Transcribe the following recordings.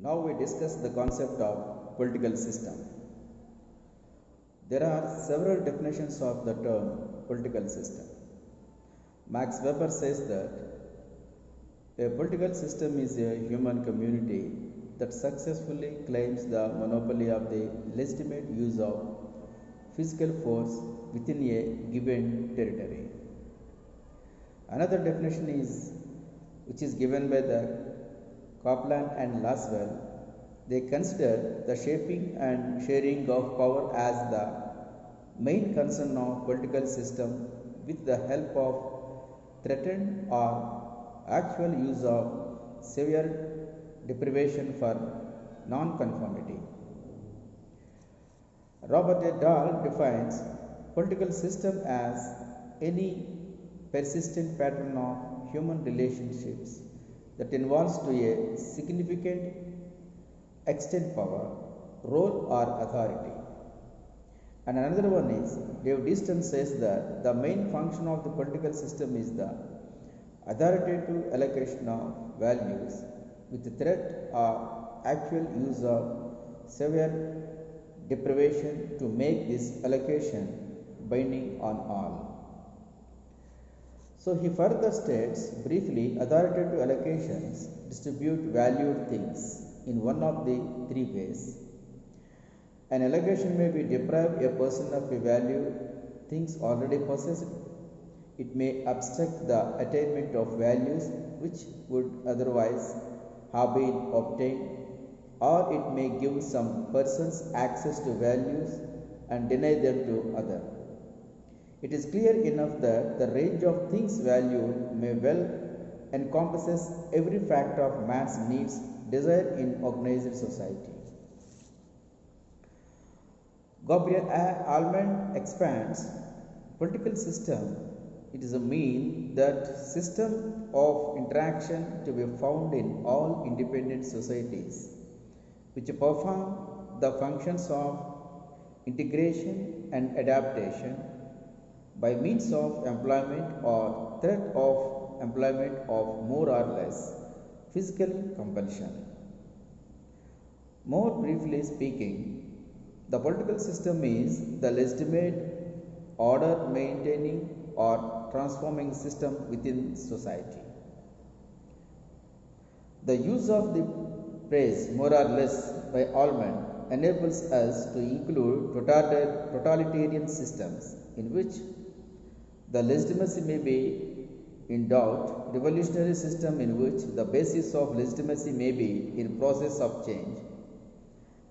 Now we discuss the concept of political system. There are several definitions of the term political system. Max Weber says that a political system is a human community that successfully claims the monopoly of the legitimate use of physical force within a given territory. Another definition is which is given by the Copeland and Laswell. They consider the shaping and sharing of power as the main concern of political system with the help of threatened or actual use of severe deprivation for non-conformity. Robert A. Dahl defines political system as any persistent pattern of human relationships that involves to a significant extent power, role or authority. And another one is, Dave Diston says that the main function of the political system is the authoritative allocation of values with the threat or actual use of severe deprivation to make this allocation binding on all. So he further states briefly authoritative allocations distribute valued things in one of the three ways. An allocation may be deprive a person of a value things already possessed. It may obstruct the attainment of values which would otherwise have been obtained, or it may give some persons access to values and deny them to others. It is clear enough that the range of things valued may well encompasses every factor of man's needs, desire in organized society. Gabriel Almond expands political system. It is a mean that system of interaction to be found in all independent societies which perform the functions of integration and adaptation by means of employment or threat of employment of more or less physical compulsion. More briefly speaking, the political system is the legitimate order maintaining or transforming system within society. The use of the phrase more or less by Almond enables us to include totalitarian systems in which the legitimacy may be in doubt, revolutionary system in which the basis of legitimacy may be in process of change,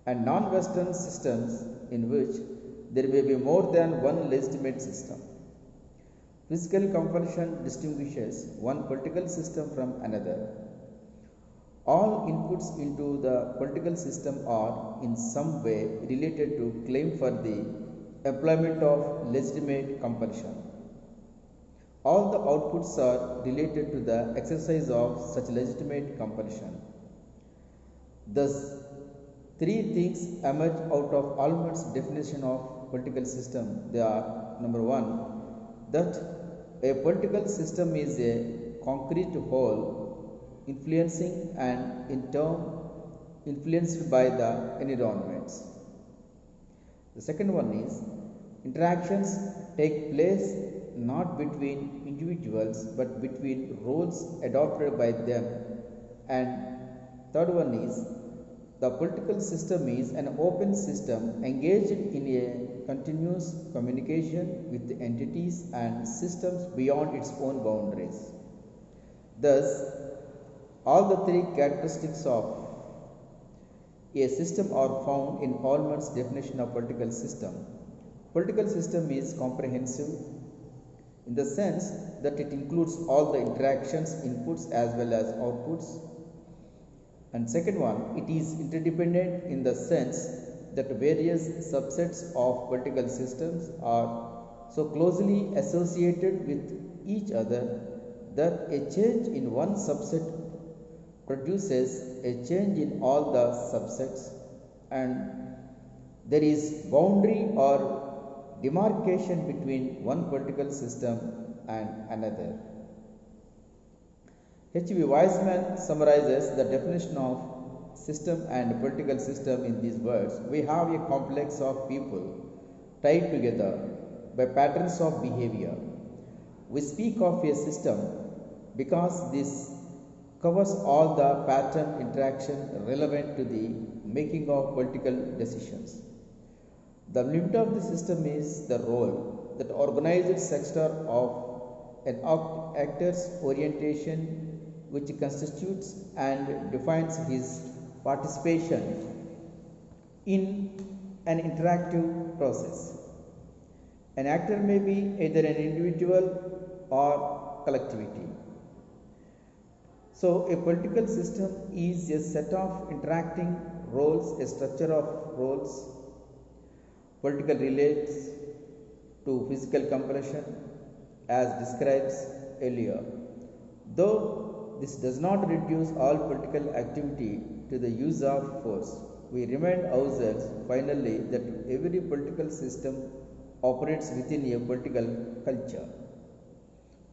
and non-Western systems in which there may be more than one legitimate system. Physical compulsion distinguishes one political system from another. All inputs into the political system are in some way related to claim for the employment of legitimate compulsion. All the outputs are related to the exercise of such legitimate compulsion. Thus, three things emerge out of Almond's definition of political system. They are: number one, that a political system is a concrete whole influencing and in turn influenced by the environments. The second one is interactions take place not between individuals but between roles adopted by them. And third one is the political system is an open system engaged in a continuous communication with entities and systems beyond its own boundaries. Thus, all the three characteristics of a system are found in Almond's definition of political system. Political system is comprehensive in the sense that it includes all the interactions, inputs as well as outputs. And second one, it is interdependent in the sense that various subsets of political systems are so closely associated with each other that a change in one subset produces a change in all the subsets, and there is boundary or demarcation between one political system and another. H.V. Weizmann summarizes the definition of system and political system in these words, we have a complex of people tied together by patterns of behavior. We speak of a system because this covers all the pattern interaction relevant to the making of political decisions. The limit of the system is the role that organized sector of an actor's orientation, which constitutes and defines his participation in an interactive process. An actor may be either an individual or collectivity. So, a political system is a set of interacting roles, a structure of roles. Political relates to physical compulsion as described earlier. Though this does not reduce all political activity to the use of force, we remind ourselves finally that every political system operates within a political culture.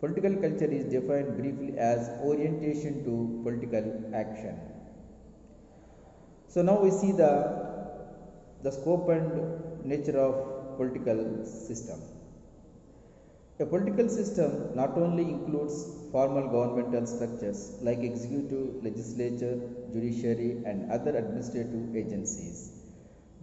Political culture is defined briefly as orientation to political action. So now we see the scope and nature of political system. A political system not only includes formal governmental structures like executive, legislature, judiciary and other administrative agencies,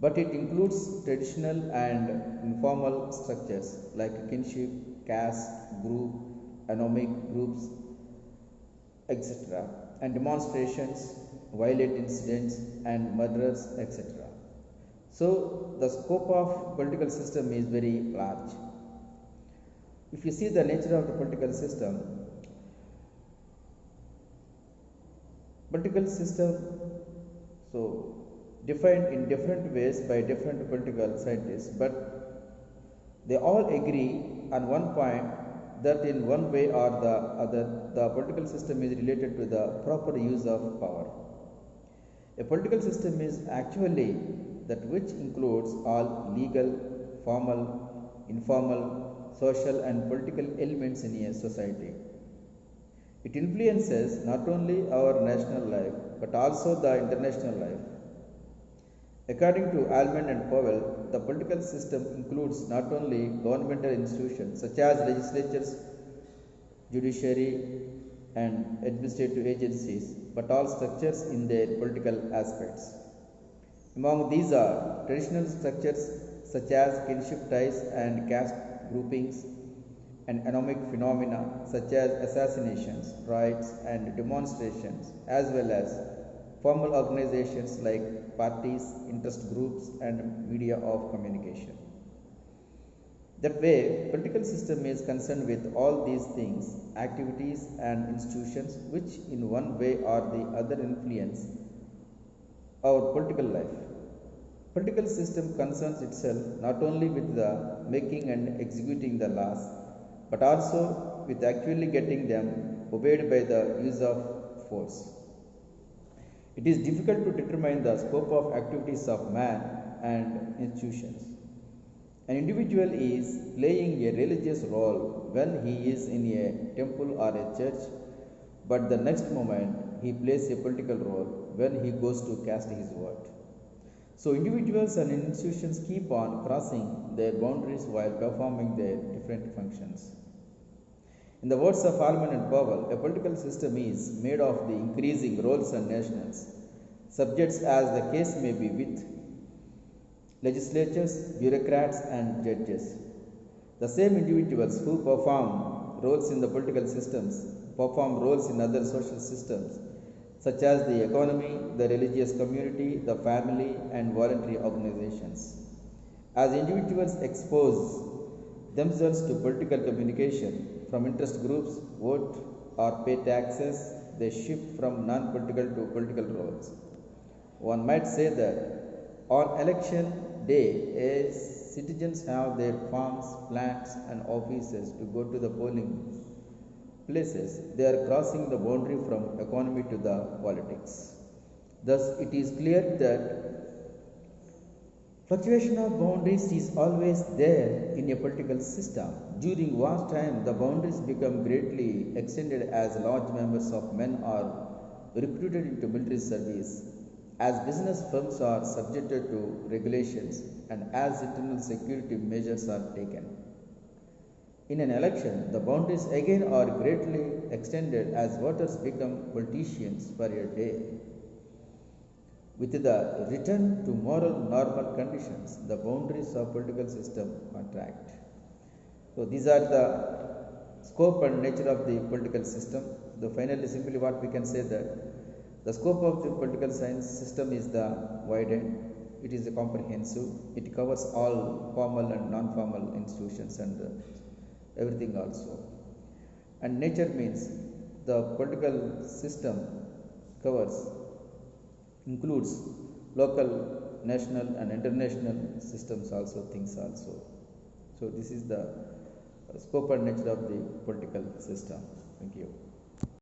but it includes traditional and informal structures like kinship, caste, group, economic groups, etc., and demonstrations, violent incidents, and murders, etc. So, the scope of political system is very large. If you see the nature of the political system, so defined in different ways by different political scientists, but they all agree on one point that in one way or the other, the political system is related to the proper use of power. A political system is actually that which includes all legal, formal, informal, social and political elements in a society. It influences not only our national life but also the international life. According to Almond and Powell, the political system includes not only governmental institutions such as legislatures, judiciary, and administrative agencies, but all structures in their political aspects. Among these are traditional structures such as kinship ties and caste groupings, and economic phenomena such as assassinations, riots, and demonstrations, as well as formal organizations like parties, interest groups, and media of communication. That way, political system is concerned with all these things, activities and institutions which in one way or the other influence our political life. Political system concerns itself not only with the making and executing the laws, but also with actually getting them obeyed by the use of force. It is difficult to determine the scope of activities of man and institutions. An individual is playing a religious role when he is in a temple or a church, but the next moment he plays a political role when he goes to cast his vote. So individuals and institutions keep on crossing their boundaries while performing their different functions. In the words of Almond and Powell, a political system is made of the increasing roles and nationals, subjects as the case may be with legislatures, bureaucrats and judges. The same individuals who perform roles in the political systems perform roles in other social systems such as the economy, the religious community, the family and voluntary organizations. As individuals expose themselves to political communication from interest groups, vote or pay taxes, they shift from non-political to political roles. One might say that on election day, as citizens have their farms, plants and offices to go to the polling places, they are crossing the boundary from economy to the politics. Thus, it is clear that fluctuation of boundaries is always there in a political system. During wartime, the boundaries become greatly extended as large numbers of men are recruited into military service as business firms are subjected to regulations and as internal security measures are taken. In an election, the boundaries again are greatly extended as voters become politicians for a day. With the return to moral normal conditions, the boundaries of political system contract. So these are the scope and nature of the political system. So finally, simply what we can say that the scope of the political science system is the wide end. It is comprehensive. It covers all formal and non-formal institutions and everything also. And nature means the political system covers, includes local, national and international systems also, things also. So this is the scope and nature of the political system. Thank you.